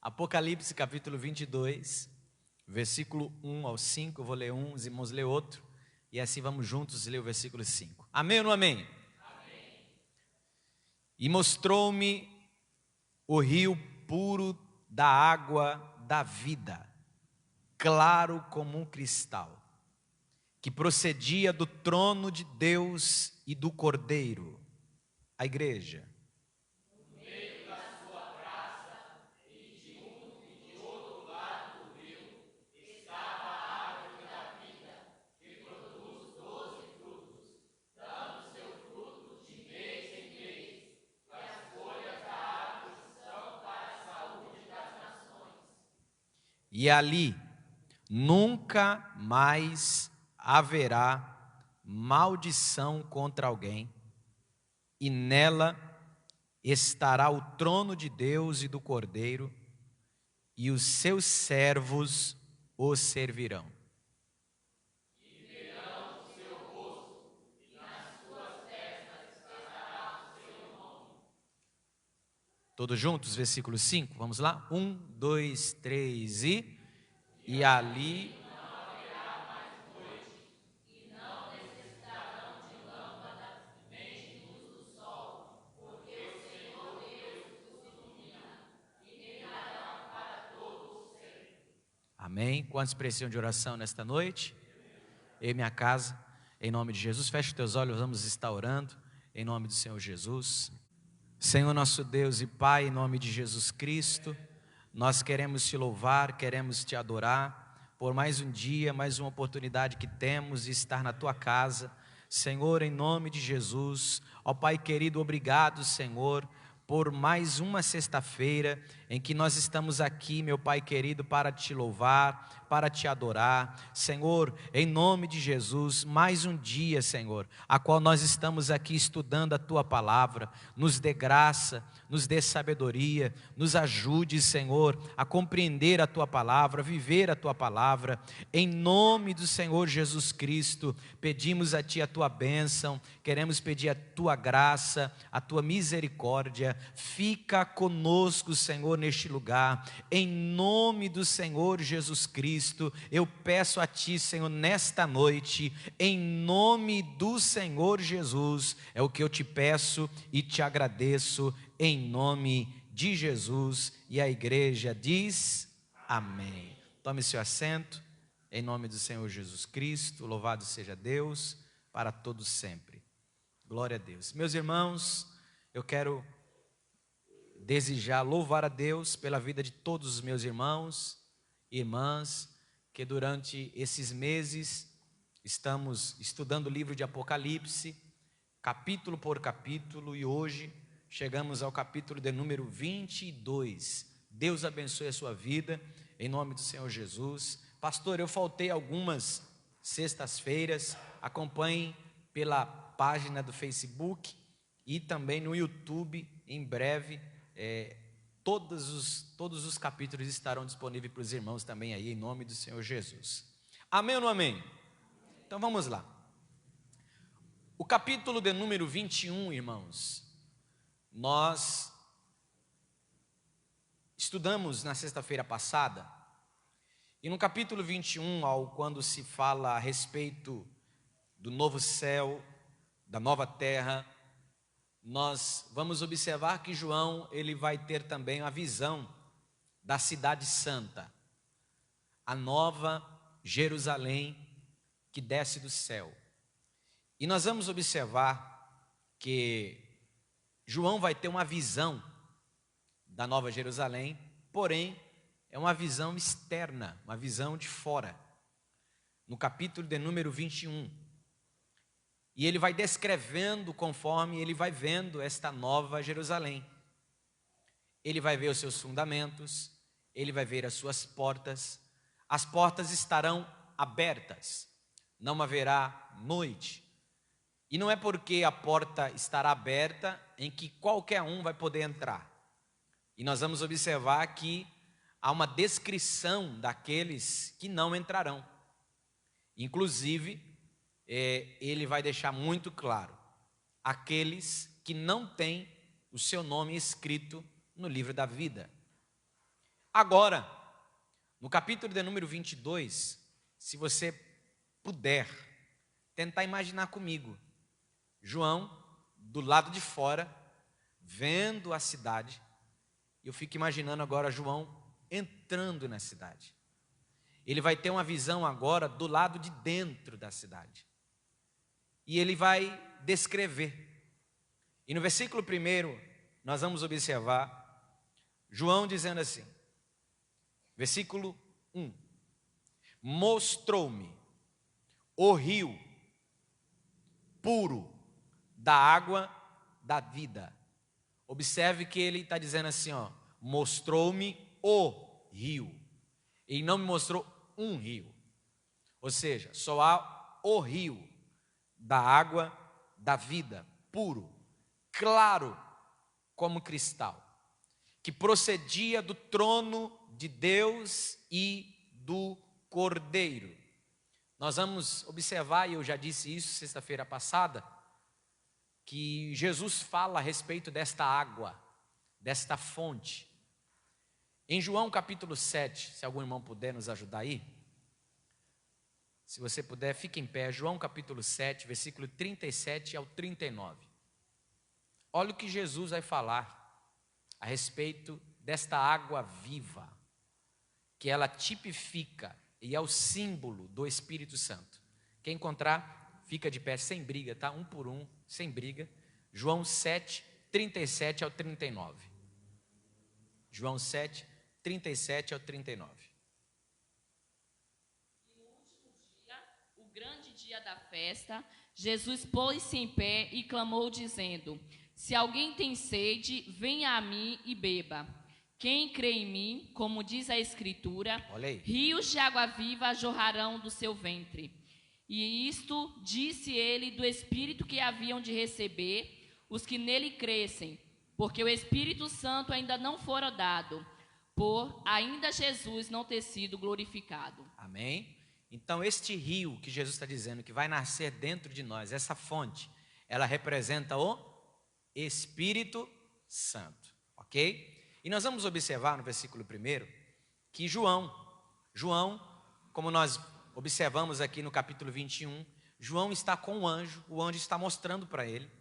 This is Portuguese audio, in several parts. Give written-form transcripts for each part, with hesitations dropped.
Apocalipse capítulo 22, versículo 1 ao 5, eu vou ler um, os irmãos lê outro, e assim vamos juntos ler o versículo 5. Amém ou não amém? Amém. E mostrou-me o rio puro da água da vida, claro como um cristal, que procedia do trono de Deus e do Cordeiro, a igreja. E ali nunca mais haverá maldição contra alguém, e nela estará o trono de Deus e do Cordeiro, e os seus servos o servirão. E verão o seu rosto, e nas suas testas estará o seu nome. Todos juntos, versículo 5, vamos lá? 1, 2, 3 e ali não haverá mais noite, e não necessitarão de lâmpada, nem de luz do sol, porque o Senhor Deus os ilumina, e reinarão para todos sempre. Amém? Quantos precisam de oração nesta noite? Eu e minha casa, em nome de Jesus, feche os teus olhos, vamos estar orando, em nome do Senhor Jesus. Senhor nosso Deus e Pai, em nome de Jesus Cristo, nós queremos te louvar, queremos te adorar, por mais um dia, mais uma oportunidade que temos de estar na tua casa. Senhor, em nome de Jesus, ó Pai querido, obrigado, Senhor, por mais uma sexta-feira em que nós estamos aqui, meu Pai querido, para te louvar, para te adorar. Senhor, em nome de Jesus, mais um dia, Senhor, a qual nós estamos aqui estudando a tua palavra. Nos dê graça, nos dê sabedoria, nos ajude, Senhor, a compreender a tua palavra, viver a tua palavra. Em nome do Senhor Jesus Cristo, pedimos a ti a tua bênção, queremos pedir a tua graça, a tua misericórdia. Fica conosco, Senhor, neste lugar, em nome do Senhor Jesus Cristo. Eu peço a ti, Senhor, nesta noite, em nome do Senhor Jesus, é o que eu te peço e te agradeço, em nome de Jesus. E a igreja diz amém. Tome seu assento, em nome do Senhor Jesus Cristo. Louvado seja Deus para todos sempre. Glória a Deus. Meus irmãos, eu quero desejar louvar a Deus pela vida de todos os meus irmãos e irmãs, que durante esses meses estamos estudando o livro de Apocalipse, capítulo por capítulo, e hoje chegamos ao capítulo de número 22. Deus abençoe a sua vida, em nome do Senhor Jesus. Pastor, eu faltei algumas sextas-feiras, acompanhem pela página do Facebook e também no YouTube, em breve, todos os capítulos estarão disponíveis para os irmãos também aí, em nome do Senhor Jesus. Amém ou não amém? Então vamos lá. O capítulo de número 21, irmãos, nós estudamos na sexta-feira passada, e no capítulo 21, quando se fala a respeito do novo céu, da nova terra, nós vamos observar que João, ele vai ter também a visão da cidade santa, a nova Jerusalém que desce do céu. E nós vamos observar que João vai ter uma visão da nova Jerusalém, porém é uma visão externa, uma visão de fora. No capítulo de número 21, e ele vai descrevendo conforme ele vai vendo esta nova Jerusalém. Ele vai ver os seus fundamentos, ele vai ver as suas portas. As portas estarão abertas, não haverá noite. E não é porque a porta estará aberta em que qualquer um vai poder entrar. E nós vamos observar que há uma descrição daqueles que não entrarão. Inclusive, ele vai deixar muito claro, aqueles que não têm o seu nome escrito no livro da vida. Agora, no capítulo de número 22, se você puder tentar imaginar comigo, João, do lado de fora, vendo a cidade, eu fico imaginando agora João entrando na cidade. Ele vai ter uma visão agora do lado de dentro da cidade. E ele vai descrever. E no versículo 1, nós vamos observar João dizendo assim, versículo 1: mostrou-me o rio puro da água da vida. Observe que ele está dizendo assim, ó, mostrou-me o rio. Ele não me mostrou um rio. Ou seja, só há o rio da água da vida, puro, claro como cristal, que procedia do trono de Deus e do Cordeiro. Nós vamos observar, e eu já disse isso sexta-feira passada, que Jesus fala a respeito desta água, desta fonte. Em João capítulo 7, se algum irmão puder nos ajudar aí, se você puder, fique em pé. João capítulo 7, versículo 37 ao 39. Olha o que Jesus vai falar a respeito desta água viva, que ela tipifica e é o símbolo do Espírito Santo. Quem encontrar, fica de pé sem briga, tá? Um por um, sem briga. João 7, 37 ao 39. João 7, 37 ao 39. E no último dia, o grande dia da festa, Jesus pôs-se em pé e clamou, dizendo: se alguém tem sede, venha a mim e beba. Quem crê em mim, como diz a Escritura, rios de água viva jorrarão do seu ventre. E isto disse ele do Espírito que haviam de receber os que nele crescem, porque o Espírito Santo ainda não fora dado, por ainda Jesus não ter sido glorificado. Amém? Então este rio que Jesus está dizendo que vai nascer dentro de nós, essa fonte, ela representa o Espírito Santo, ok? E nós vamos observar no versículo 1 que João, como nós observamos aqui no capítulo 21, João está com o anjo está mostrando para ele,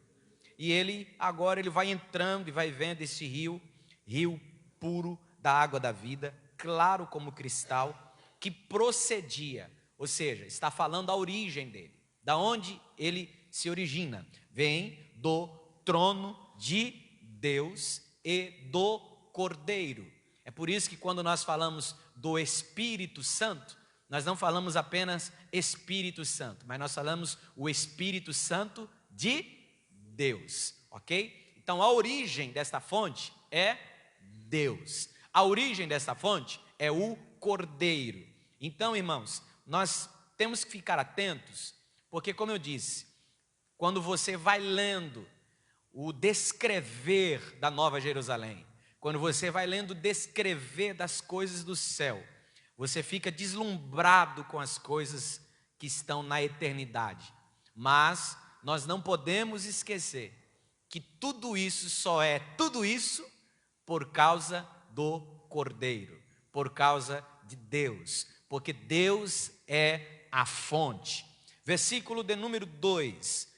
e ele agora ele vai entrando e vai vendo esse rio puro da água da vida, claro como cristal, que procedia, ou seja, está falando a origem dele, da onde ele se origina, vem do trono de Deus e do Cordeiro. É por isso que quando nós falamos do Espírito Santo, nós não falamos apenas Espírito Santo, mas nós falamos o Espírito Santo de Deus, ok? Então a origem desta fonte é Deus, a origem desta fonte é o Cordeiro. Então, irmãos, nós temos que ficar atentos, porque como eu disse, quando você vai lendo o descrever da Nova Jerusalém, quando você vai lendo o descrever das coisas do céu, você fica deslumbrado com as coisas que estão na eternidade. Mas nós não podemos esquecer que tudo isso só é tudo isso por causa do Cordeiro, por causa de Deus, porque Deus é a fonte. Versículo de número 2,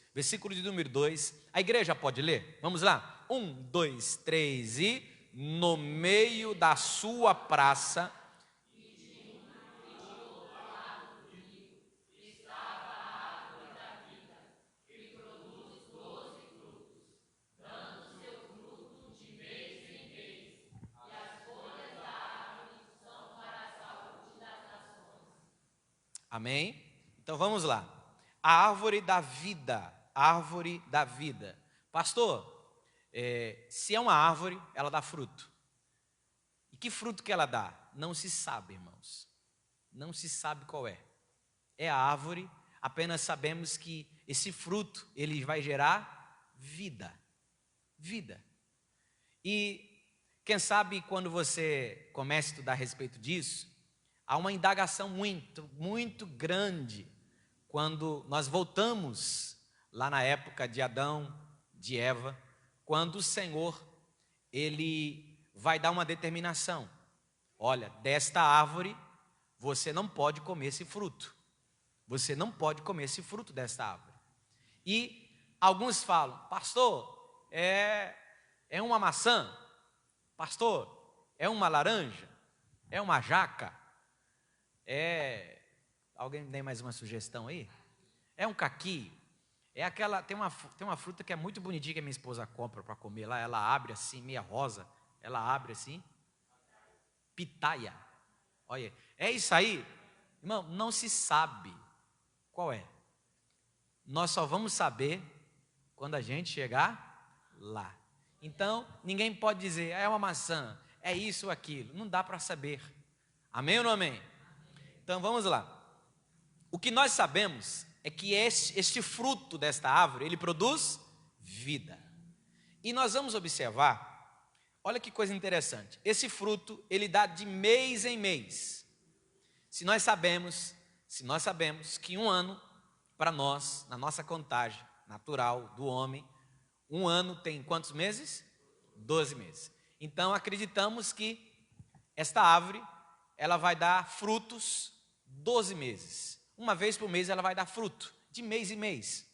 a igreja pode ler? Vamos lá? 1, 2, 3 e... no meio da sua praça, amém? Então vamos lá. A árvore da vida, árvore da vida. Pastor, se é uma árvore, ela dá fruto. E que fruto que ela dá? Não se sabe, irmãos. Não se sabe qual é. É a árvore, apenas sabemos que esse fruto, ele vai gerar vida. Vida. E quem sabe quando você começa a estudar a respeito disso, há uma indagação muito grande quando nós voltamos lá na época de Adão, de Eva, quando o Senhor, ele vai dar uma determinação. olha, desta árvore você não pode comer esse fruto. Você não pode comer esse fruto desta árvore. E alguns falam, pastor, é uma maçã? Pastor, é uma laranja? É uma jaca? Alguém tem mais uma sugestão aí? É um caqui? Tem uma fruta que é muito bonitinha que a minha esposa compra para comer lá, ela abre assim, meia rosa, ela abre assim, pitaia. Olha, é isso aí? Irmão, não se sabe qual é. Nós só vamos saber quando a gente chegar lá. Então, ninguém pode dizer, é uma maçã, é isso ou aquilo. Não dá para saber. Amém ou não amém? Então, vamos lá. O que nós sabemos é que este fruto desta árvore, ele produz vida. E nós vamos observar, olha que coisa interessante. Esse fruto, ele dá de mês em mês. Se nós sabemos que um ano, para nós, na nossa contagem natural do homem, um ano tem quantos meses? 12 meses. Então, acreditamos que esta árvore, ela vai dar frutos 12 meses. Uma vez por mês ela vai dar fruto, de mês em mês,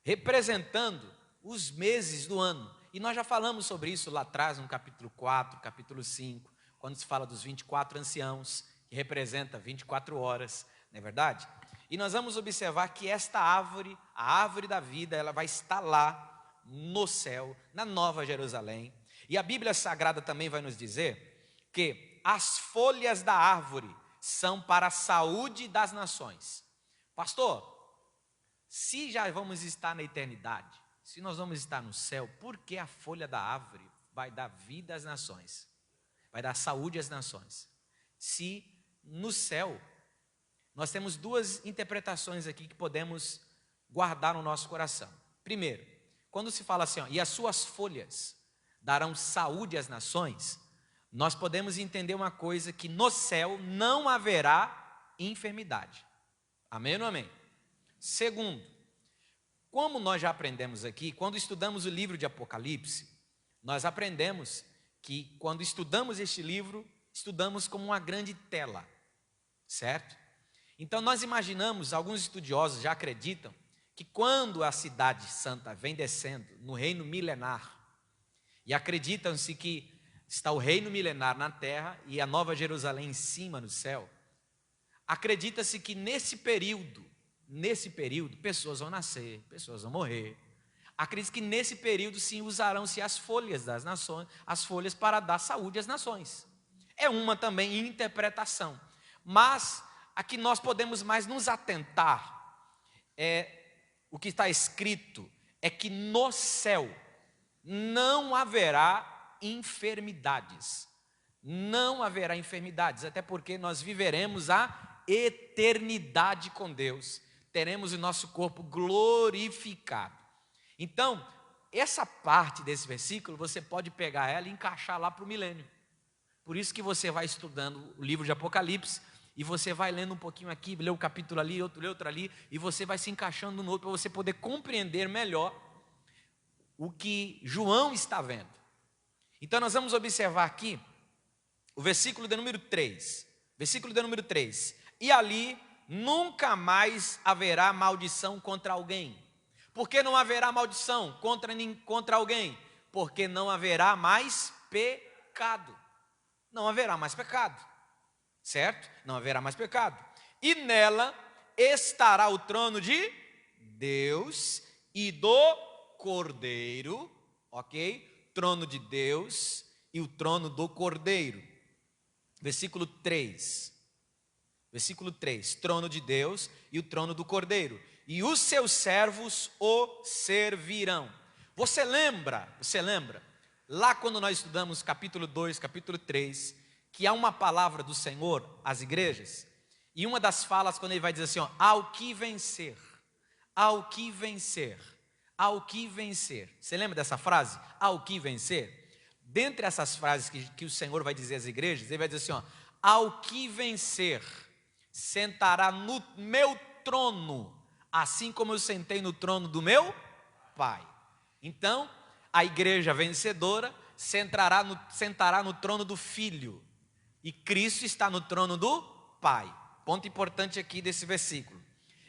representando os meses do ano. E nós já falamos sobre isso lá atrás, no capítulo 4, capítulo 5, quando se fala dos 24 anciãos, que representa 24 horas, não é verdade? E nós vamos observar que esta árvore, a árvore da vida, ela vai estar lá no céu, na Nova Jerusalém. E a Bíblia Sagrada também vai nos dizer que as folhas da árvore são para a saúde das nações. Pastor, se já vamos estar na eternidade, se nós vamos estar no céu, por que a folha da árvore vai dar vida às nações? Vai dar saúde às nações? Se no céu, nós temos duas interpretações aqui que podemos guardar no nosso coração. Primeiro, quando se fala assim, e as suas folhas darão saúde às nações, nós podemos entender uma coisa, que no céu não haverá enfermidade. Amém ou não amém? Segundo, como nós já aprendemos aqui, quando estudamos o livro de Apocalipse, nós aprendemos que quando estudamos este livro, estudamos como uma grande tela, certo? Então nós imaginamos, alguns estudiosos já acreditam, que quando a cidade santa vem descendo no reino milenar, e acreditam-se que está o reino milenar na terra e a Nova Jerusalém em cima no céu, acredita-se que nesse período, pessoas vão nascer, pessoas vão morrer. Acredita-se que nesse período sim usarão-se as folhas das nações, as folhas para dar saúde às nações. É uma também interpretação, mas aqui nós podemos mais nos atentar, o que está escrito é que no céu não haverá enfermidades. Não haverá enfermidades, até porque nós viveremos a eternidade com Deus. Teremos o nosso corpo glorificado. Então, essa parte desse versículo, você pode pegar ela e encaixar lá para o milênio. Por isso que você vai estudando o livro de Apocalipse, e você vai lendo um pouquinho aqui, lê um capítulo ali, outro ali, e você vai se encaixando no outro, para você poder compreender melhor o que João está vendo. Então nós vamos observar aqui o versículo de número 3. Versículo de número 3. E ali nunca mais haverá maldição contra alguém. Por que não haverá maldição contra alguém? Porque não haverá mais pecado. Não haverá mais pecado. Certo? Não haverá mais pecado. E nela estará o trono de Deus e do Cordeiro, ok? Trono de Deus e o trono do Cordeiro. Versículo 3. Versículo 3. Trono de Deus e o trono do Cordeiro. E os seus servos o servirão. Você lembra? Lá quando nós estudamos capítulo 2, capítulo 3, que há uma palavra do Senhor às igrejas, e uma das falas quando ele vai dizer assim, ao que vencer, ao que vencer, ao que vencer. Você lembra dessa frase? Ao que vencer? Dentre essas frases que o Senhor vai dizer às igrejas, ele vai dizer assim, ao que vencer, sentará no meu trono, assim como eu sentei no trono do meu Pai. Então, a igreja vencedora sentará no trono do Filho. E Cristo está no trono do Pai. Ponto importante aqui desse versículo.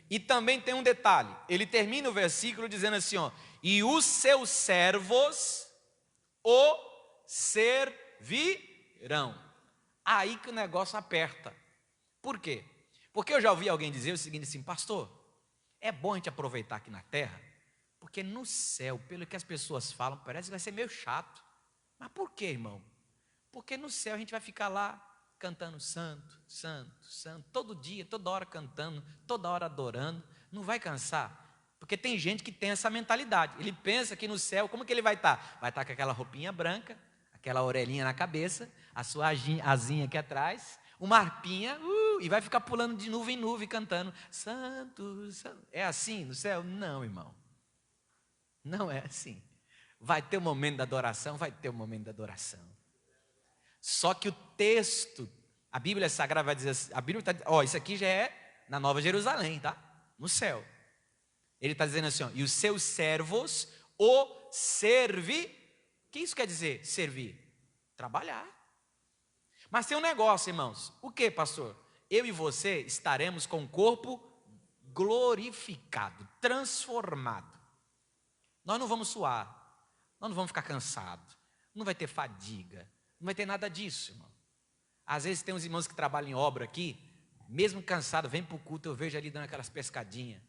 E também tem um detalhe, ele termina o versículo dizendo assim, ó, e os seus servos o servirão. Aí que o negócio aperta. Por quê? Porque eu já ouvi alguém dizer o seguinte assim, pastor, é bom a gente aproveitar aqui na terra, porque no céu, pelo que as pessoas falam, parece que vai ser meio chato. Mas por quê, irmão? Porque no céu a gente vai ficar lá cantando santo, santo, santo, todo dia, toda hora cantando, toda hora adorando, não vai cansar. Porque tem gente que tem essa mentalidade, ele pensa que no céu, como que ele vai estar? Vai estar com aquela roupinha branca, aquela orelhinha na cabeça, a sua asinha aqui atrás, uma harpinha, e vai ficar pulando de nuvem em nuvem, cantando, santo, santo. É assim no céu? Não, irmão, não é assim. Vai ter o momento da adoração, vai ter o momento da adoração. Só que o texto, a Bíblia Sagrada vai dizer assim, a Bíblia está, isso aqui já é na Nova Jerusalém, tá? No céu. Ele está dizendo assim, e os seus servos o servirão. O que isso quer dizer, servir? Trabalhar. Mas tem um negócio, irmãos. O que, pastor? Eu e você estaremos com o corpo glorificado, transformado. Nós não vamos suar, nós não vamos ficar cansados, não vai ter fadiga, não vai ter nada disso, irmão. Às vezes tem uns irmãos que trabalham em obra aqui, mesmo cansado, vem para o culto, eu vejo ali dando aquelas pescadinhas.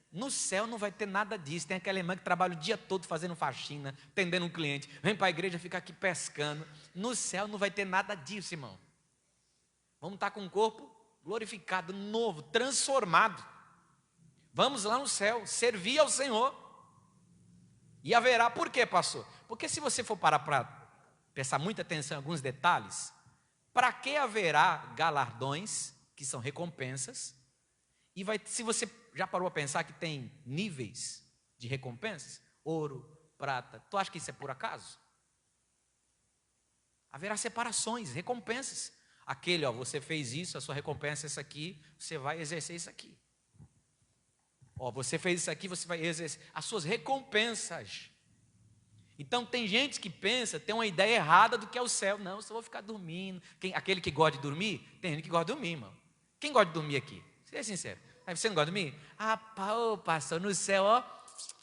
No céu não vai ter nada disso. Tem aquela irmã que trabalha o dia todo fazendo faxina, atendendo um cliente, vem para a igreja ficar aqui pescando. No céu não vai ter nada disso, irmão. Vamos estar com um corpo glorificado, novo, transformado. Vamos lá no céu, servir ao Senhor. E haverá, por quê, pastor? Porque se você for parar para prestar muita atenção em alguns detalhes, para que haverá galardões, que são recompensas, e se você já parou a pensar que tem níveis de recompensas? Ouro, prata, tu acha que isso é por acaso? Haverá separações, recompensas. Aquele, você fez isso, a sua recompensa é essa aqui, você vai exercer isso aqui. Você fez isso aqui, você vai exercer as suas recompensas. Então tem gente que pensa, tem uma ideia errada do que é o céu. Não, eu só vou ficar dormindo. Aquele que gosta de dormir, tem gente que gosta de dormir, irmão. Quem gosta de dormir aqui? Seja sincero. Você não gosta de dormir? Pastor, no céu,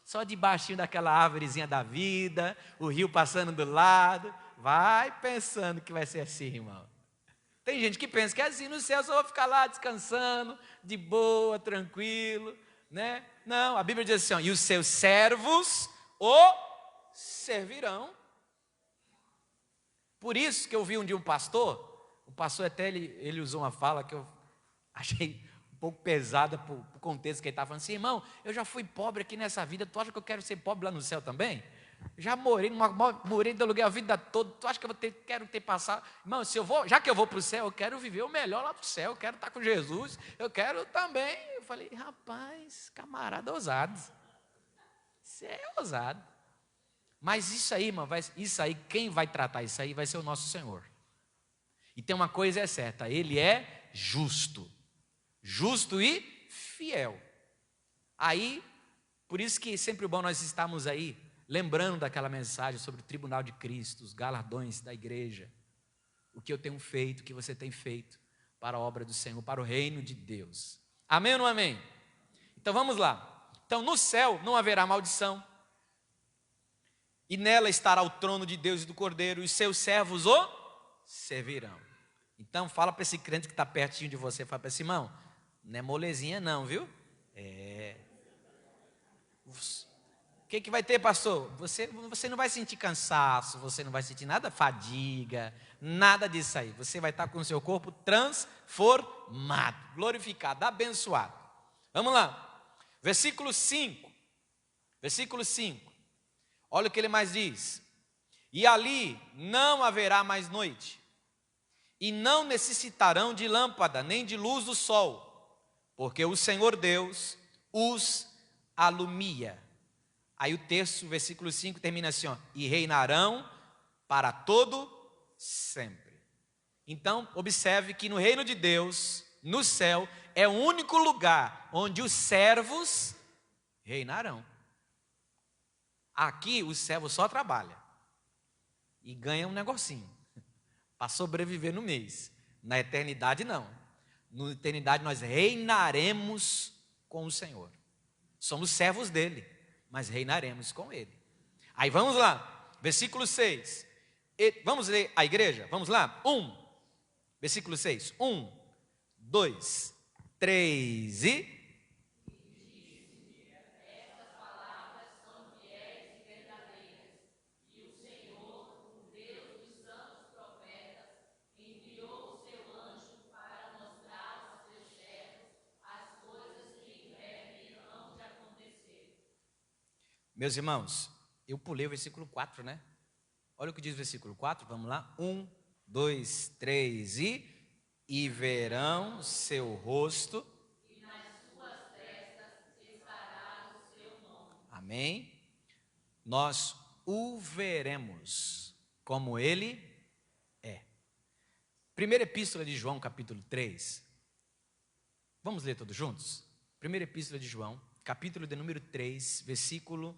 só debaixinho daquela árvorezinha da vida, o rio passando do lado. Vai pensando que vai ser assim, irmão. Tem gente que pensa que é assim, no céu eu só vou ficar lá descansando, de boa, tranquilo, né? Não, a Bíblia diz assim, e os seus servos o servirão. Por isso que eu vi um dia um pastor, o pastor até ele usou uma fala que eu achei um pouco pesada para o contexto que ele estava falando assim, irmão, eu já fui pobre aqui nessa vida, tu acha que eu quero ser pobre lá no céu também? Já morei de aluguel a vida toda, tu acha que quero ter passado? Irmão, já que eu vou para o céu, eu quero viver o melhor lá para o céu, eu quero estar com Jesus, eu quero também. Eu falei, rapaz, camarada ousado, você é ousado. Mas isso aí, irmão, quem vai tratar isso aí vai ser o nosso Senhor. E tem uma coisa certa, Ele é justo e fiel. Aí, por isso que é sempre bom nós estarmos aí, lembrando daquela mensagem sobre o tribunal de Cristo, os galardões da igreja, o que eu tenho feito, o que você tem feito para a obra do Senhor, para o reino de Deus. Amém ou não amém? Então vamos lá. Então no céu não haverá maldição, e nela estará o trono de Deus e do Cordeiro, e os seus servos o servirão. Então fala para esse crente que está pertinho de você, fala para esse irmão, não é molezinha não, viu? O que vai ter, pastor? Você não vai sentir cansaço, você não vai sentir nada fadiga, nada disso aí. Você vai estar com o seu corpo transformado, glorificado, abençoado. Vamos lá, versículo 5. Olha o que ele mais diz. E ali não haverá mais noite, e não necessitarão de lâmpada, nem de luz do sol, porque o Senhor Deus os alumia. Aí o texto, versículo 5, termina assim, e reinarão para todo sempre. Então, observe que no reino de Deus, no céu, é o único lugar onde os servos reinarão. Aqui, o servo só trabalha e ganha um negocinho para sobreviver no mês. Na eternidade, não. Na eternidade, nós reinaremos com o Senhor. Somos servos dele, mas reinaremos com ele. Aí vamos lá, versículo 6. Vamos ler a igreja? Vamos lá? Versículo 6. 1, 2, 3 e... Meus irmãos, eu pulei o versículo 4, né? Olha o que diz o versículo 4, vamos lá. 1, 2, 3 e verão seu rosto. E nas suas testas estará o seu nome. Amém? Nós o veremos como ele é. Primeira epístola de João, capítulo 3. Vamos ler todos juntos? Primeira epístola de João, capítulo de número 3, versículo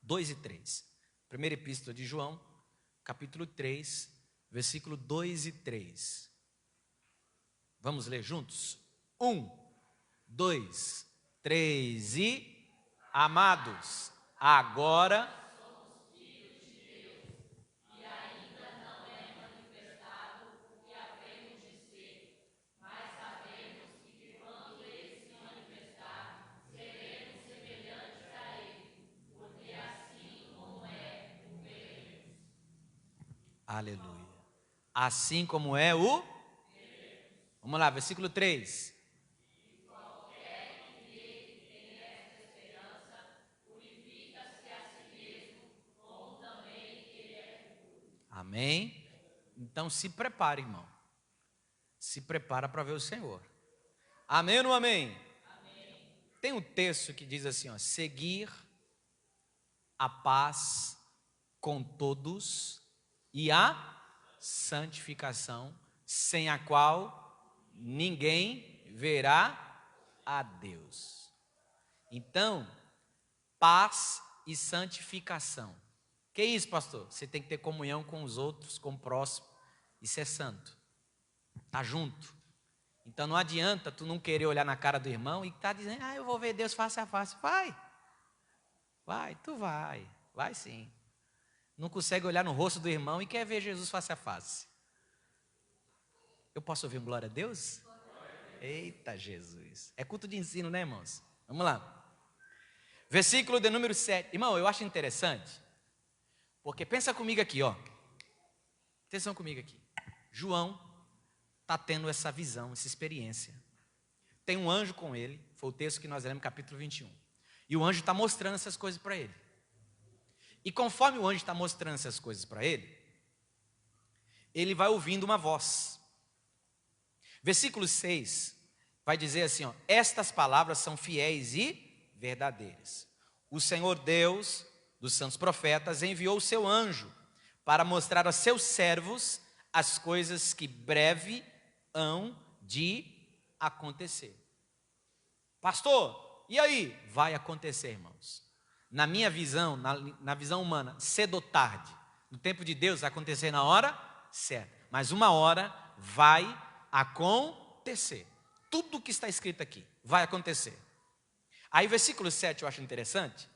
2 e 3. Primeira epístola de João, capítulo 3, versículo 2 e 3. Vamos ler juntos? 1, 2, 3 e... Amados, agora... somos filhos de Deus, e ainda não é manifestado o que havemos de ser, mas sabemos que quando ele se manifestar, seremos semelhantes a ele, porque assim como é o veremos. Aleluia. Assim como é o... Vamos lá, versículo 3. Amém? Então se prepare, irmão. Se prepara para ver o Senhor. Amém ou não amém? Amém. Tem um texto que diz assim, ó, seguir a paz com todos e a santificação, sem a qual ninguém verá a Deus. Então, paz e santificação. Que isso, pastor? Você tem que ter comunhão com os outros, com o próximo. Isso é santo. Tá junto. Então não adianta tu não querer olhar na cara do irmão e tá dizendo, eu vou ver Deus face a face. Vai, tu vai. Vai sim. Não consegue olhar no rosto do irmão e quer ver Jesus face a face. Eu posso ouvir um glória a Deus? Eita Jesus. É culto de ensino, né, irmãos? Vamos lá. Versículo de número 7. Irmão, eu acho interessante. Porque pensa comigo aqui, ó. Atenção comigo aqui. João está tendo essa visão, essa experiência. Tem um anjo com ele, foi o texto que nós lemos no capítulo 21. E o anjo está mostrando essas coisas para ele. E conforme o anjo está mostrando essas coisas para ele, ele vai ouvindo uma voz. Versículo 6 vai dizer assim, ó, estas palavras são fiéis e verdadeiras. O Senhor Deus dos santos profetas enviou o seu anjo para mostrar a seus servos as coisas que breve hão de acontecer. Pastor, e aí? Vai acontecer, irmãos. Na minha visão, na visão humana, cedo ou tarde. No tempo de Deus vai acontecer na hora certa. Mas uma hora vai acontecer. Tudo o que está escrito aqui vai acontecer. Aí versículo 7 eu acho interessante.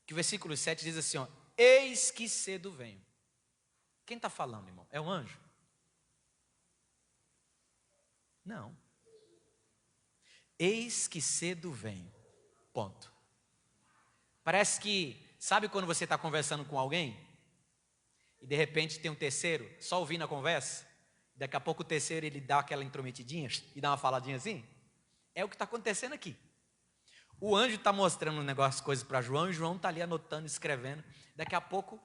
Que o versículo 7 diz assim, ó, eis que cedo venho. Quem está falando, irmão? É um anjo? Não. Eis que cedo venho. Ponto. Parece que, sabe quando você está conversando com alguém? E de repente tem um terceiro, só ouvindo a conversa? Daqui a pouco o terceiro ele dá aquela intrometidinha e dá uma faladinha assim? É o que está acontecendo aqui. O anjo está mostrando um negócio, coisas para João, e João está ali anotando, escrevendo. Daqui a pouco,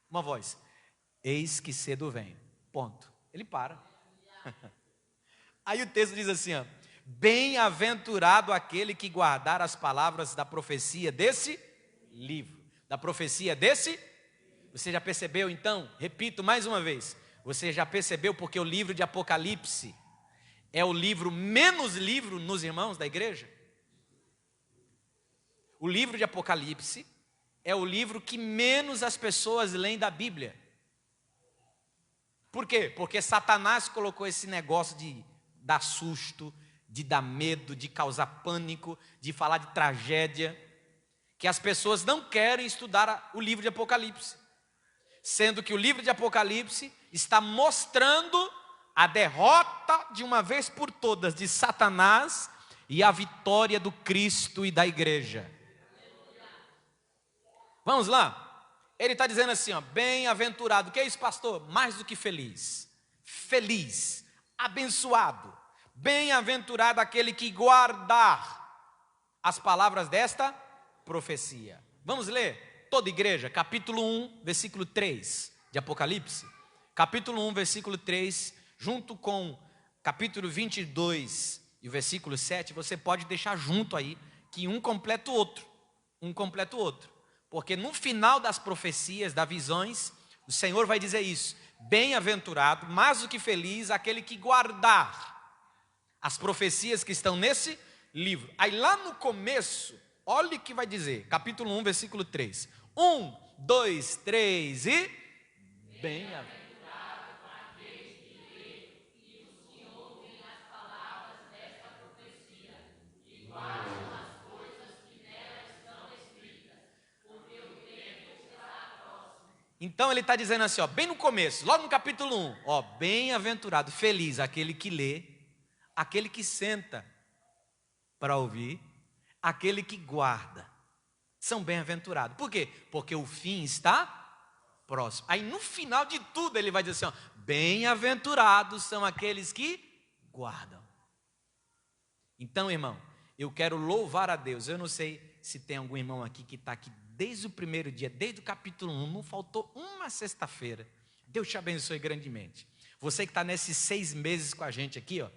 uma voz. Eis que cedo venho. Ponto. Ele para. Aí o texto diz assim, ó. Bem-aventurado aquele que guardar as palavras da profecia desse livro. Da profecia desse. Você já percebeu então? Repito mais uma vez. Você já percebeu porque o livro de Apocalipse é o livro menos livro nos irmãos da igreja? O livro de Apocalipse é o livro que menos as pessoas leem da Bíblia. Por quê? Porque Satanás colocou esse negócio de dar susto, de dar medo, de causar pânico, de falar de tragédia, que as pessoas não querem estudar o livro de Apocalipse, sendo que o livro de Apocalipse está mostrando a derrota de uma vez por todas de Satanás e a vitória do Cristo e da igreja. Vamos lá? Ele está dizendo assim, ó, bem-aventurado. O que é isso, pastor? Mais do que feliz. Feliz, abençoado, bem-aventurado aquele que guardar as palavras desta profecia. Vamos ler? Toda igreja, capítulo 1, versículo 3 de Apocalipse. Capítulo 1, versículo 3, junto com capítulo 22 e o versículo 7, você pode deixar junto aí, que um completa o outro. Um completa o outro. Porque no final das profecias, das visões, o Senhor vai dizer isso: bem-aventurado, mais do que feliz, aquele que guardar as profecias que estão nesse livro. Aí lá no começo, olha o que vai dizer, capítulo 1, versículo 3. 1, 2, 3 e bem-aventurado. Então ele está dizendo assim, ó, bem no começo, logo no capítulo 1, ó, bem-aventurado, feliz aquele que lê, aquele que senta para ouvir, aquele que guarda, são bem-aventurados. Por quê? Porque o fim está próximo. Aí no final de tudo ele vai dizer assim, ó, bem-aventurados são aqueles que guardam. Então, irmão, eu quero louvar a Deus. Eu não sei se tem algum irmão aqui que está aqui desde o primeiro dia, desde o capítulo 1, não faltou uma sexta-feira. Deus te abençoe grandemente. Você que está nesses 6 meses com a gente aqui, ó,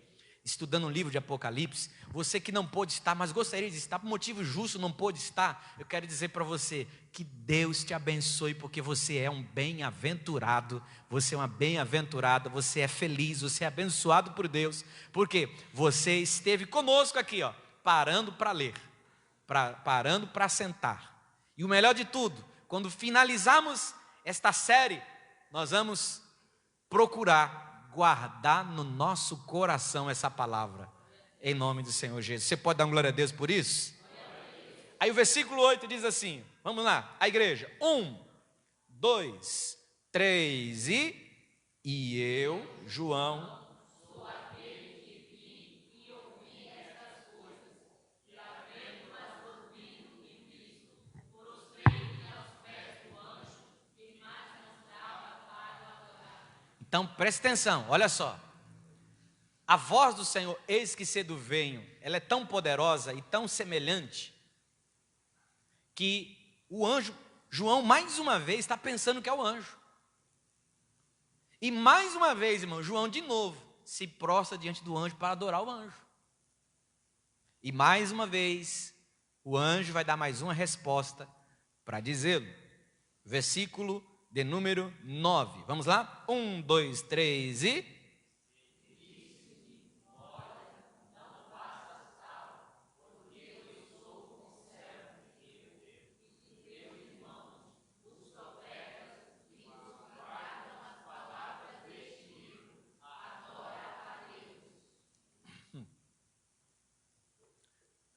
estudando o livro de Apocalipse, você que não pôde estar, mas gostaria de estar, por motivo justo não pôde estar, eu quero dizer para você, que Deus te abençoe, porque você é um bem-aventurado, você é uma bem-aventurada, você é feliz, você é abençoado por Deus, porque você esteve conosco aqui, ó, parando para ler, parando para sentar. E o melhor de tudo, quando finalizarmos esta série, nós vamos procurar guardar no nosso coração essa palavra, em nome do Senhor Jesus. Você pode dar uma glória a Deus por isso? Aí o versículo 8 diz assim, vamos lá, a igreja, 1, 2, 3 e eu, João, então presta atenção, olha só, a voz do Senhor, eis que cedo venho, ela é tão poderosa e tão semelhante, que o anjo, João mais uma vez está pensando que é o anjo, e mais uma vez, irmão, João de novo, se prostra diante do anjo para adorar o anjo, e mais uma vez, o anjo vai dar mais uma resposta para dizê-lo, versículo de número 9, vamos lá? 1, 2, 3 e...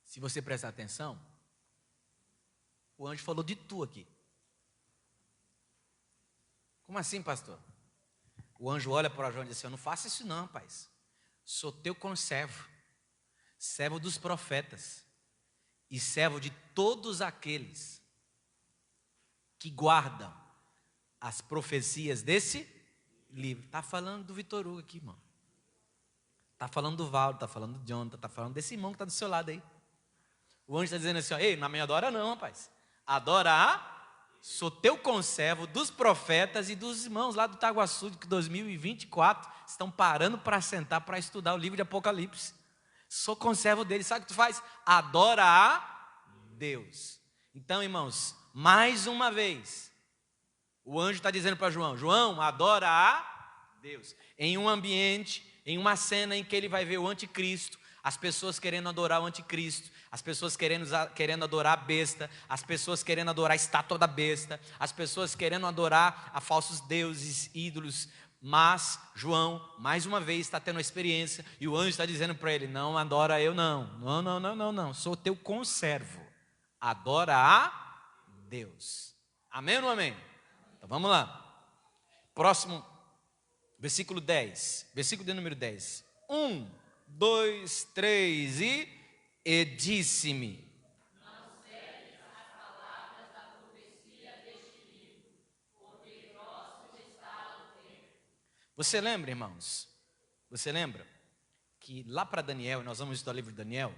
Se você prestar atenção, o anjo falou de tu aqui. Como assim, pastor? O anjo olha para João e diz assim, não faça isso não, rapaz. Sou teu conservo, servo dos profetas e servo de todos aqueles que guardam as profecias desse livro. Está falando do Vitor Hugo aqui, irmão. Está falando do Valdo, está falando do Jonathan, está falando desse irmão que está do seu lado aí. O anjo está dizendo assim, ó, ei, não me adora não, rapaz. Adora sou teu conservo dos profetas e dos irmãos lá do Taguaçu, que 2024 estão parando para sentar para estudar o livro de Apocalipse. Sou conservo deles. Sabe o que tu faz? Adora a Deus. Então, irmãos, mais uma vez, o anjo está dizendo para João, João, adora a Deus. Em um ambiente, em uma cena em que ele vai ver o anticristo, as pessoas querendo adorar o anticristo, as pessoas querendo adorar a besta, as pessoas querendo adorar a estátua da besta, as pessoas querendo adorar a falsos deuses, ídolos, Mas João, mais uma vez, está tendo uma experiência e o anjo está dizendo para ele: não adora eu não, não, sou teu conservo, adora a Deus. Amém ou não amém? Então vamos lá, próximo, versículo 10, versículo de número 10. 1, 2, 3 e disse-me. Você lembra, irmãos? Você lembra que lá para Daniel, nós vamos estudar o livro de Daniel,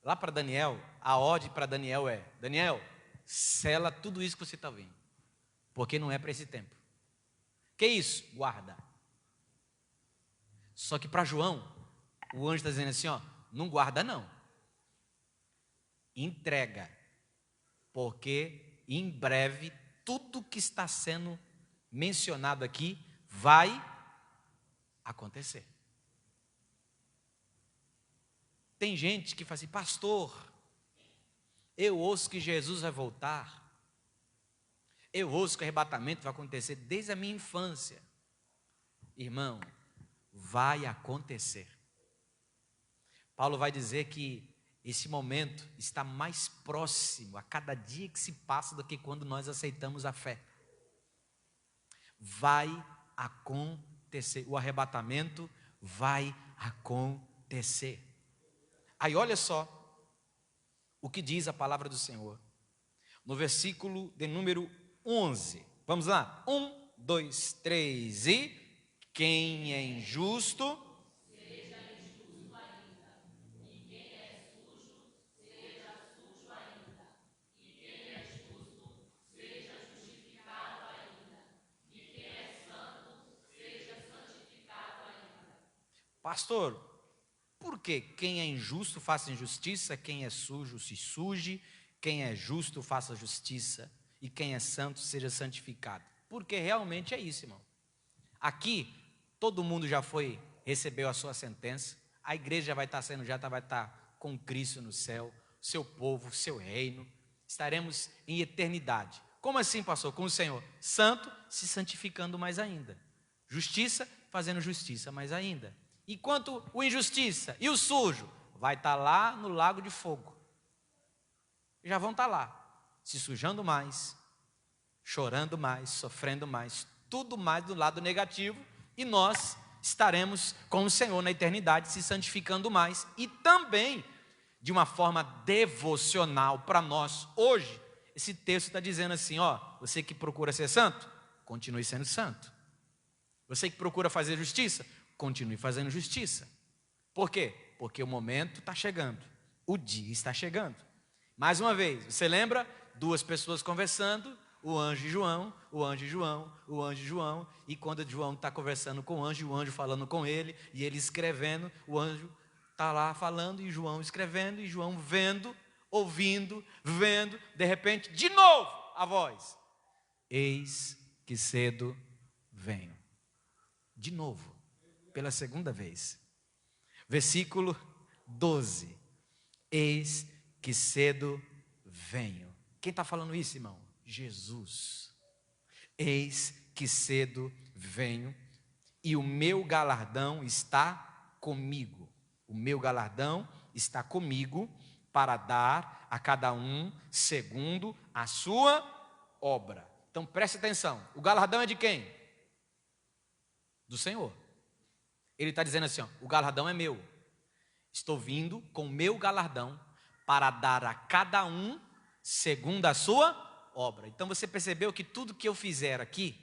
lá para Daniel, a ordem para Daniel é: Daniel, sela tudo isso que você está vendo, porque não é para esse tempo. Que isso? Guarda. Só que para João, o anjo está dizendo assim, ó, não guarda não, entrega, porque em breve tudo que está sendo mencionado aqui vai acontecer. Tem gente que fala assim: pastor, eu ouço que Jesus vai voltar, eu ouço que o arrebatamento vai acontecer desde a minha infância. Irmão, vai acontecer. Paulo vai dizer que esse momento está mais próximo a cada dia que se passa do que quando nós aceitamos a fé. Vai acontecer, o arrebatamento vai acontecer. Aí olha só o que diz a palavra do Senhor, no versículo de número 11. Vamos lá, 1, 2, 3 e... Quem é injusto, seja injusto ainda, e quem é sujo, seja sujo ainda, e quem é justo, seja justificado ainda, e quem é santo, seja santificado ainda. Pastor, por que quem é injusto faça injustiça, quem é sujo se suje, quem é justo faça justiça, e quem é santo seja santificado? Porque realmente é isso, irmão. Aqui todo mundo já recebeu a sua sentença, a igreja já vai estar com Cristo no céu, seu povo, seu reino, estaremos em eternidade. Como assim, pastor? Com o Senhor, santo, se santificando mais ainda, justiça, fazendo justiça mais ainda. Enquanto o injustiça e o sujo vai estar lá no lago de fogo, já vão estar lá, se sujando mais, chorando mais, sofrendo mais, tudo mais do lado negativo, e nós estaremos com o Senhor na eternidade, se santificando mais, e também de uma forma devocional para nós. Hoje, esse texto está dizendo assim, ó, você que procura ser santo, continue sendo santo. Você que procura fazer justiça, continue fazendo justiça. Por quê? Porque o momento está chegando, o dia está chegando. Mais uma vez, você lembra? Duas pessoas conversando, o anjo e João, o anjo e João, o anjo e João, e quando João está conversando com o anjo falando com ele, e ele escrevendo, o anjo está lá falando, e João escrevendo, e João vendo, ouvindo, vendo, de repente, de novo, a voz: eis que cedo venho. De novo, pela segunda vez. Versículo 12, eis que cedo venho. Quem está falando isso, irmão? Jesus. Eis que cedo venho, e o meu galardão está comigo. O meu galardão está comigo para dar a cada um segundo a sua obra. Então preste atenção, o galardão é de quem? Do Senhor. Ele está dizendo assim, ó, o galardão é meu. Estou vindo com o meu galardão para dar a cada um segundo a sua obra. Então você percebeu que tudo que eu fizer aqui,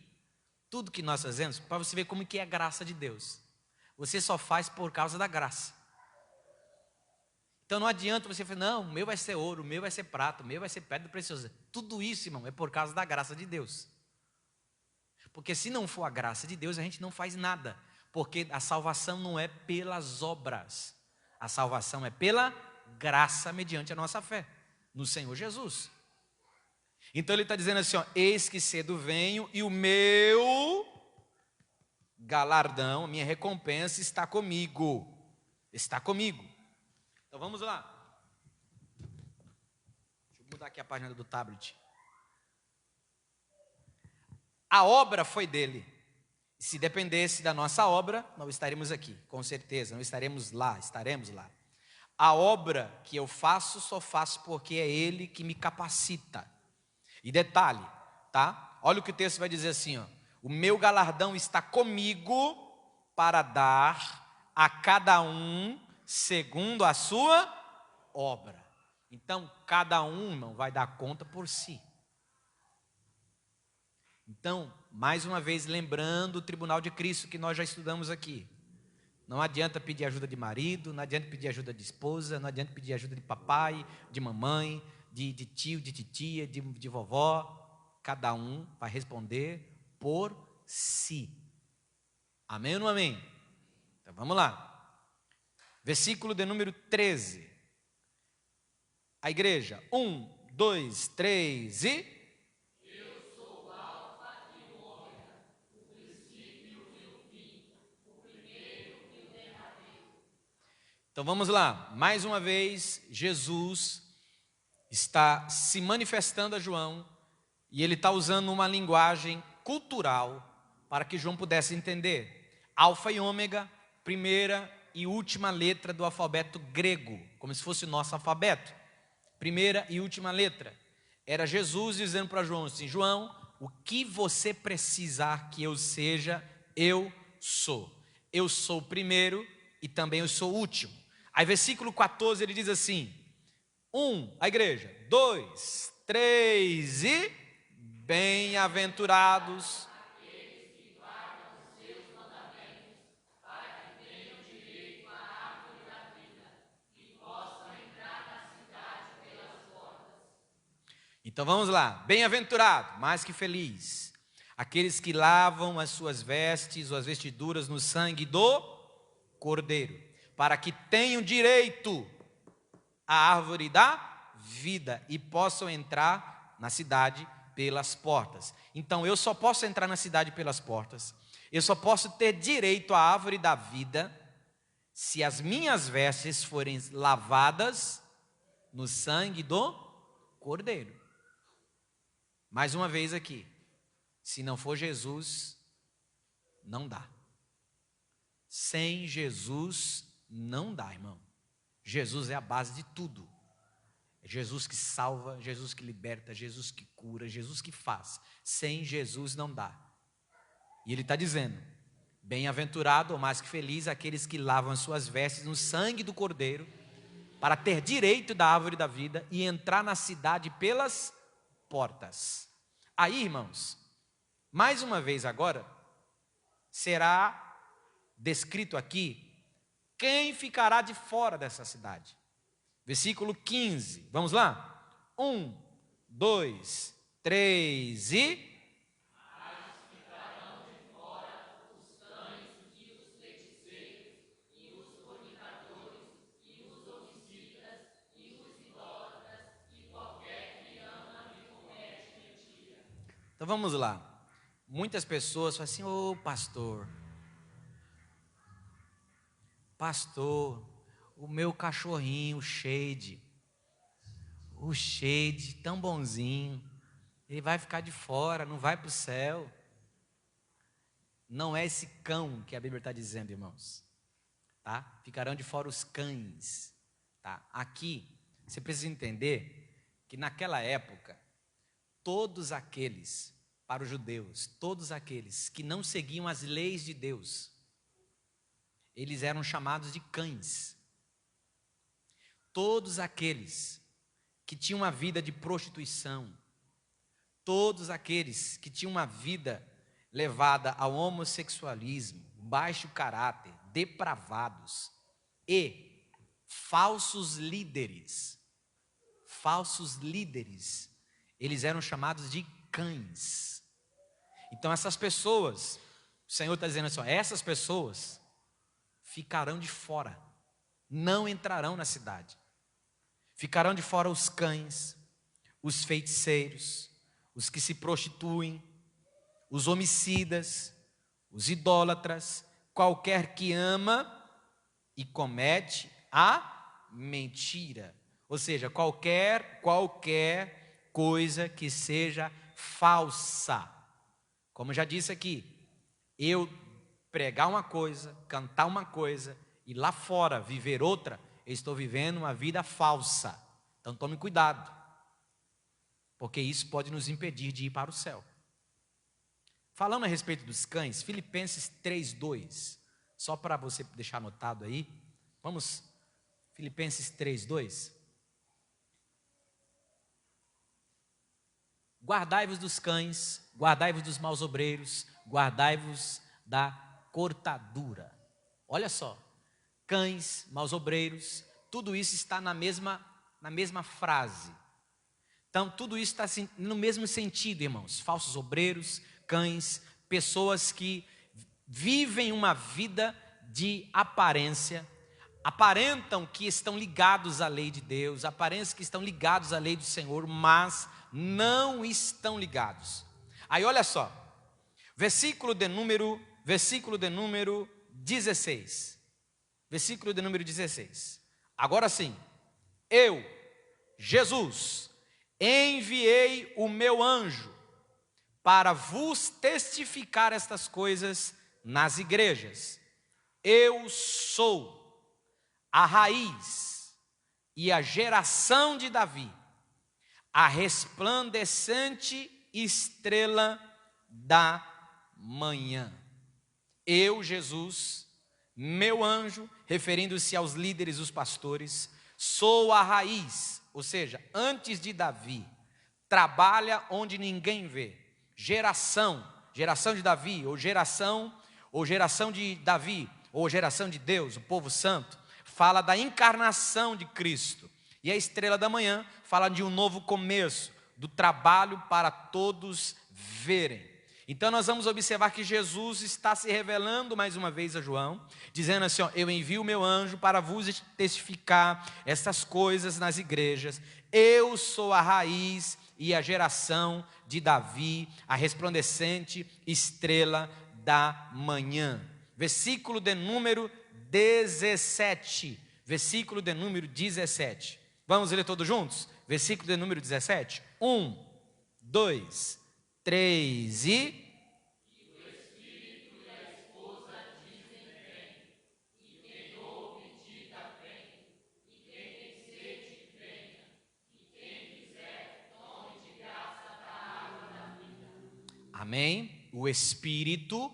tudo que nós fazemos, para você ver como que é a graça de Deus, você só faz por causa da graça. Então não adianta você falar, não, o meu vai ser ouro, o meu vai ser prata, o meu vai ser pedra preciosa. Tudo isso, irmão, é por causa da graça de Deus. Porque se não for a graça de Deus, a gente não faz nada. Porque a salvação não é pelas obras, a salvação é pela graça mediante a nossa fé no Senhor Jesus. Então ele está dizendo assim, ó, eis que cedo venho e o meu galardão, a minha recompensa está comigo. Está comigo. Então vamos lá. Deixa eu mudar aqui a página do tablet. A obra foi dele. Se dependesse da nossa obra, não estaremos aqui, com certeza, não estaremos lá, estaremos lá. A obra que eu faço, só faço porque é Ele que me capacita. E detalhe, tá? Olha o que o texto vai dizer assim, ó. O meu galardão está comigo para dar a cada um segundo a sua obra. Então, cada um, irmão, vai dar conta por si. Então, mais uma vez, lembrando o tribunal de Cristo que nós já estudamos aqui. Não adianta pedir ajuda de marido, não adianta pedir ajuda de esposa, não adianta pedir ajuda de papai, de mamãe, de tio, de titia, de vovó. Cada um vai responder por si. Amém ou não amém? Então vamos lá. Versículo de número 13. A igreja, 1, 2, 3 e... Então vamos lá, mais uma vez, Jesus está se manifestando a João e ele está usando uma linguagem cultural para que João pudesse entender. Alfa e ômega, primeira e última letra do alfabeto grego, como se fosse o nosso alfabeto. Primeira e última letra. Era Jesus dizendo para João assim: João, o que você precisar que eu seja, eu sou. Eu sou o primeiro e também eu sou o último. Aí versículo 14 ele diz assim: 1, a igreja, 2, 3 e bem-aventurados. Então vamos lá, bem-aventurado, mais que feliz, aqueles que lavam as suas vestes ou as vestiduras no sangue do Cordeiro, para que tenham direito à árvore da vida e possam entrar na cidade pelas portas. Então eu só posso entrar na cidade pelas portas, eu só posso ter direito à árvore da vida se as minhas vestes forem lavadas no sangue do Cordeiro. Mais uma vez aqui, se não for Jesus, não dá. Sem Jesus, não dá, irmão. Jesus é a base de tudo. É Jesus que salva, Jesus que liberta, Jesus que cura, Jesus que faz. Sem Jesus não dá. E ele está dizendo: bem-aventurado ou mais que feliz aqueles que lavam as suas vestes no sangue do Cordeiro, para ter direito da árvore da vida e entrar na cidade pelas portas. Aí, irmãos, mais uma vez agora, será descrito aqui quem ficará de fora dessa cidade. Versículo 15, vamos lá? 1, 2, 3 e... Então vamos lá. Muitas pessoas falam assim: ô pastor, o meu cachorrinho, o Shade, tão bonzinho, ele vai ficar de fora, não vai para o céu. Não é esse cão que a Bíblia está dizendo, irmãos, tá? Ficarão de fora os cães, tá? Aqui, você precisa entender que naquela época, todos aqueles, para os judeus, todos aqueles que não seguiam as leis de Deus, eles eram chamados de cães. Todos aqueles que tinham uma vida de prostituição, todos aqueles que tinham uma vida levada ao homossexualismo, baixo caráter, depravados e falsos líderes, eles eram chamados de cães. Então essas pessoas, o Senhor está dizendo assim, ó, essas pessoas ficarão de fora, não entrarão na cidade. Ficarão de fora os cães, os feiticeiros, os que se prostituem, os homicidas, os idólatras, qualquer que ama e comete a mentira. Ou seja, qualquer coisa que seja falsa. Como já disse aqui, eu pregar uma coisa, cantar uma coisa e lá fora viver outra, eu estou vivendo uma vida falsa. Então tome cuidado, porque isso pode nos impedir de ir para o céu. Falando a respeito dos cães, Filipenses 3:2, só para você deixar anotado aí, vamos, Filipenses 3:2. Guardai-vos dos cães, guardai-vos dos maus obreiros, guardai-vos da cortadura. Olha só, cães, maus obreiros, tudo isso está na mesma frase. Então, tudo isso está no mesmo sentido, irmãos. Falsos obreiros, cães, pessoas que vivem uma vida de aparência, aparentam que estão ligados à lei de Deus, aparentam que estão ligados à lei do Senhor, mas não estão ligados. Aí olha só, versículo de número 16. Versículo de número 16. Agora sim, eu, Jesus, enviei o meu anjo para vos testificar estas coisas nas igrejas. Eu sou a raiz e a geração de Davi, a resplandecente estrela da manhã. Eu, Jesus, meu anjo, referindo-se aos líderes, os pastores, sou a raiz, ou seja, antes de Davi, trabalha onde ninguém vê. Geração de Davi, ou geração de Davi, ou geração de Deus, o povo santo, fala da encarnação de Cristo. E a estrela da manhã fala de um novo começo, do trabalho para todos verem. Então nós vamos observar que Jesus está se revelando mais uma vez a João, dizendo assim, ó, eu envio o meu anjo para vos testificar estas coisas nas igrejas. Eu sou a raiz e a geração de Davi, a resplandecente estrela da manhã. Versículo de número 17. Versículo de número 17. Vamos ler todos juntos? Versículo de número 17. 1, 2, 3 e... o Espírito e a esposa dizem vem, e quem ouve diga vem, e quem tem sede venha, e quem quiser tome de graça da água da vida. Amém? O Espírito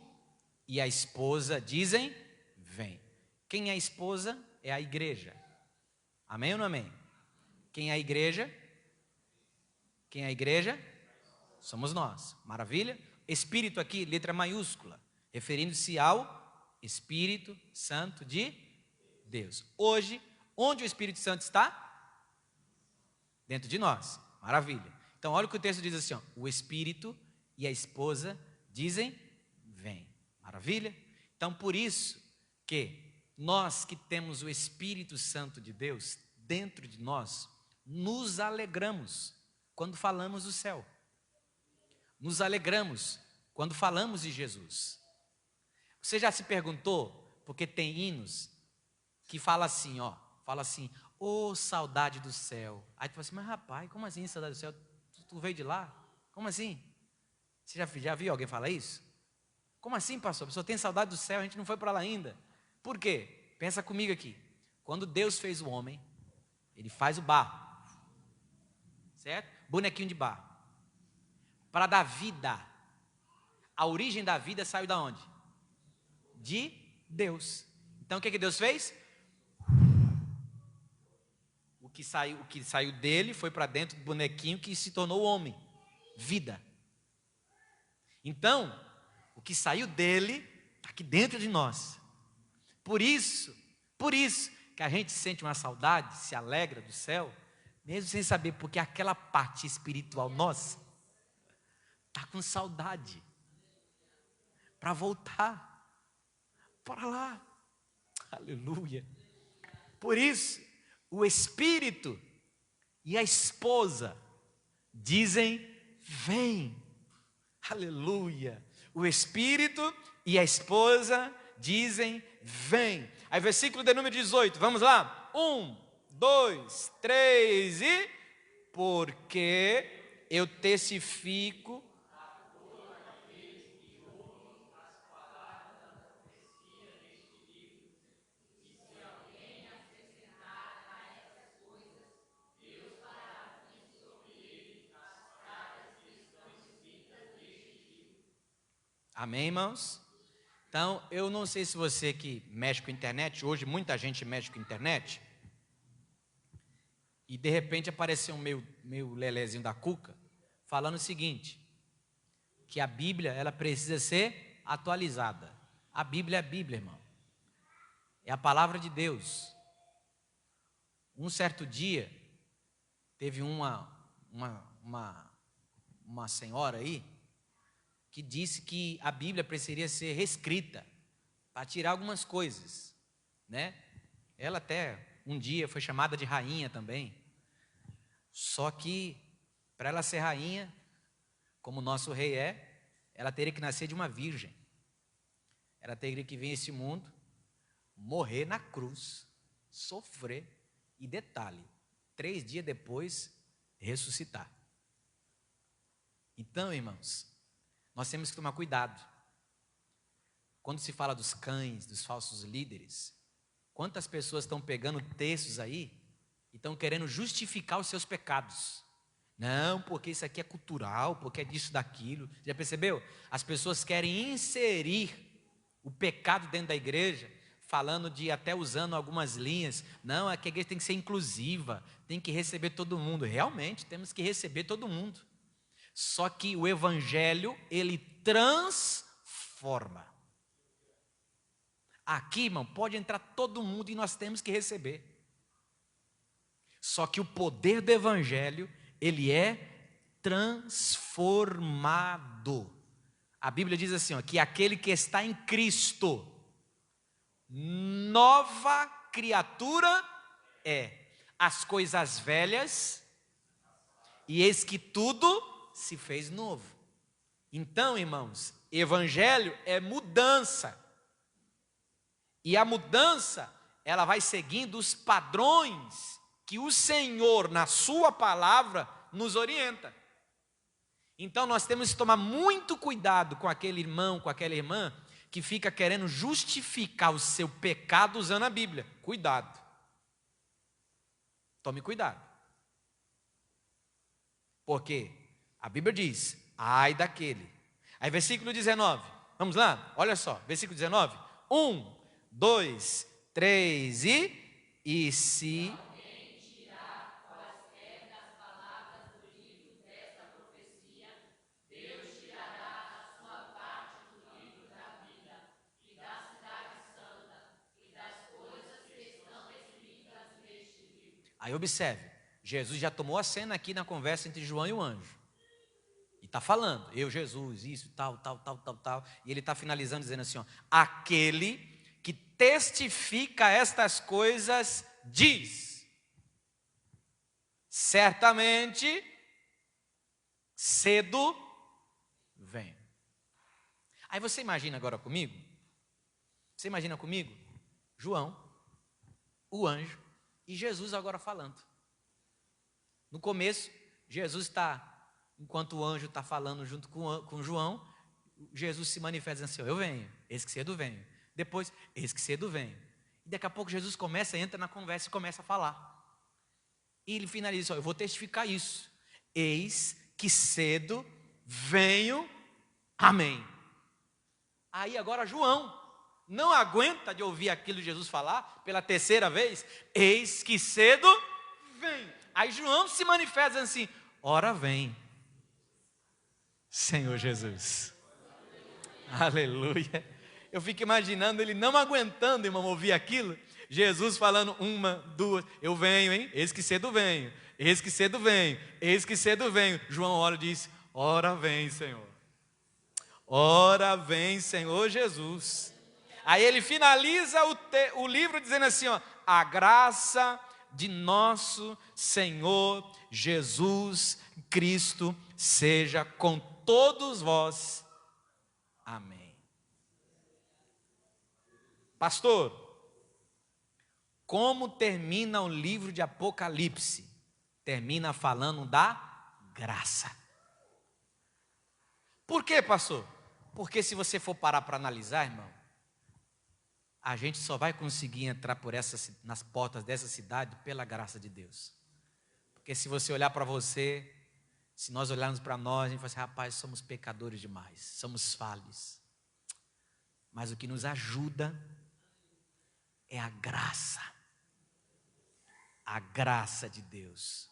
e a esposa dizem vem. Quem é a esposa? É a igreja. Amém ou não amém? Quem é a igreja? Quem é a igreja? Somos nós. Maravilha? Espírito aqui, letra maiúscula, referindo-se ao Espírito Santo de Deus. Hoje, onde o Espírito Santo está? Dentro de nós. Maravilha. Então, olha o que o texto diz assim, ó, o Espírito e a esposa dizem, vem. Maravilha? Então, por isso que nós que temos o Espírito Santo de Deus dentro de nós, nos alegramos quando falamos do céu. Nos alegramos quando falamos de Jesus. Você já se perguntou, porque tem hinos que fala assim, ó, ô saudade do céu. Aí tu fala assim, mas rapaz, como assim saudade do céu? Tu veio de lá? Como assim? Você já viu alguém falar isso? Como assim, pastor? A pessoa tem saudade do céu, a gente não foi para lá ainda. Por quê? Pensa comigo aqui. Quando Deus fez o homem, Ele faz o barro, certo? Bonequinho de barro, para dar vida. A origem da vida saiu da onde? De Deus. Então o que Deus fez? O que saiu dele foi para dentro do bonequinho que se tornou homem. Vida. Então, o que saiu dele está aqui dentro de nós. Por isso que a gente sente uma saudade, se alegra do céu, mesmo sem saber, porque aquela parte espiritual nossa está com saudade para voltar para lá. Aleluia. Por isso, o Espírito e a esposa dizem, vem. Aleluia. O Espírito e a esposa dizem, vem. Aí versículo de número 18, vamos lá? 1, 2, 3 e... porque eu testifico... Amém, irmãos? Então, eu não sei se você que mexe com internet, hoje muita gente mexe com internet, e de repente apareceu um meio lelezinho da cuca, falando o seguinte, que a Bíblia, ela precisa ser atualizada. A Bíblia é a Bíblia, irmão. É a palavra de Deus. Um certo dia, teve uma senhora aí, que disse que a Bíblia precisaria ser reescrita, para tirar algumas coisas, né? Ela até um dia foi chamada de rainha também. Só que, para ela ser rainha, como o nosso rei é, ela teria que nascer de uma virgem. Ela teria que vir a esse mundo, morrer na cruz, sofrer e, detalhe, 3 dias depois, ressuscitar. Então, irmãos, nós temos que tomar cuidado. Quando se fala dos cães, dos falsos líderes, quantas pessoas estão pegando textos aí e estão querendo justificar os seus pecados? Não, porque isso aqui é cultural, porque é disso, daquilo. Já percebeu? As pessoas querem inserir o pecado dentro da igreja, falando de, até usando algumas linhas. Não, é que a igreja tem que ser inclusiva, tem que receber todo mundo. Realmente, temos que receber todo mundo. Só que o evangelho, ele transforma. Aqui, irmão, pode entrar todo mundo e nós temos que receber. Só que o poder do evangelho, ele é transformado. A Bíblia diz assim, ó, que aquele que está em Cristo, nova criatura é. As coisas velhas, e eis que tudo se fez novo. Então, irmãos, evangelho é mudança. E a mudança, ela vai seguindo os padrões que o Senhor, na sua palavra, nos orienta. Então nós temos que tomar muito cuidado com aquele irmão, com aquela irmã, que fica querendo justificar o seu pecado usando a Bíblia. Cuidado. Tome cuidado. Porque a Bíblia diz, ai daquele. Aí versículo 19, vamos lá? Olha só, versículo 19. 1, 2, 3 e se alguém tirar quaisquer das palavras do livro desta profecia, Deus tirará a sua parte do livro da vida e da cidade santa e das coisas que estão escritas neste livro. Aí observe, Jesus já tomou a cena aqui na conversa entre João e o anjo. E está falando, eu, Jesus, isso, tal. E ele está finalizando dizendo assim, ó, aquele que testifica estas coisas, diz, certamente, cedo vem. Aí você imagina agora comigo, João, o anjo, e Jesus agora falando. No começo, Jesus está, enquanto o anjo está falando junto com João, Jesus se manifesta dizendo assim, eu venho, eis que cedo venho. Depois, eis que cedo venho. E daqui a pouco Jesus entra na conversa e começa a falar. E ele finaliza, eu vou testificar isso. Eis que cedo venho, amém. Aí agora João não aguenta de ouvir aquilo Jesus falar pela 3ª vez. Eis que cedo venho. Aí João se manifesta dizendo assim, ora vem, Senhor Jesus. Aleluia. Eu fico imaginando ele não aguentando, irmão, ouvir aquilo. Jesus falando 1, 2, eu venho, hein? Eis que cedo venho, eis que cedo venho, eis que cedo venho. João ora e diz, ora vem, Senhor. Ora vem, Senhor Jesus. Aí ele finaliza o livro dizendo assim, ó, a graça de nosso Senhor Jesus Cristo seja com todos vós. Amém. Pastor, como termina o livro de Apocalipse? Termina falando da graça. Por quê, pastor? Porque se você for parar para analisar, irmão, a gente só vai conseguir entrar nas portas dessa cidade pela graça de Deus. Porque se você olhar para você, se nós olharmos para nós, a gente fala assim, rapaz, somos pecadores demais, somos falhos. Mas o que nos ajuda é a graça. A graça de Deus.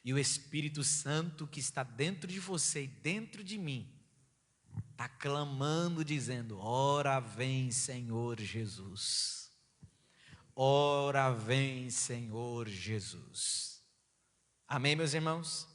E o Espírito Santo que está dentro de você e dentro de mim, está clamando, dizendo: ora vem, Senhor Jesus. Ora vem, Senhor Jesus. Amém, meus irmãos?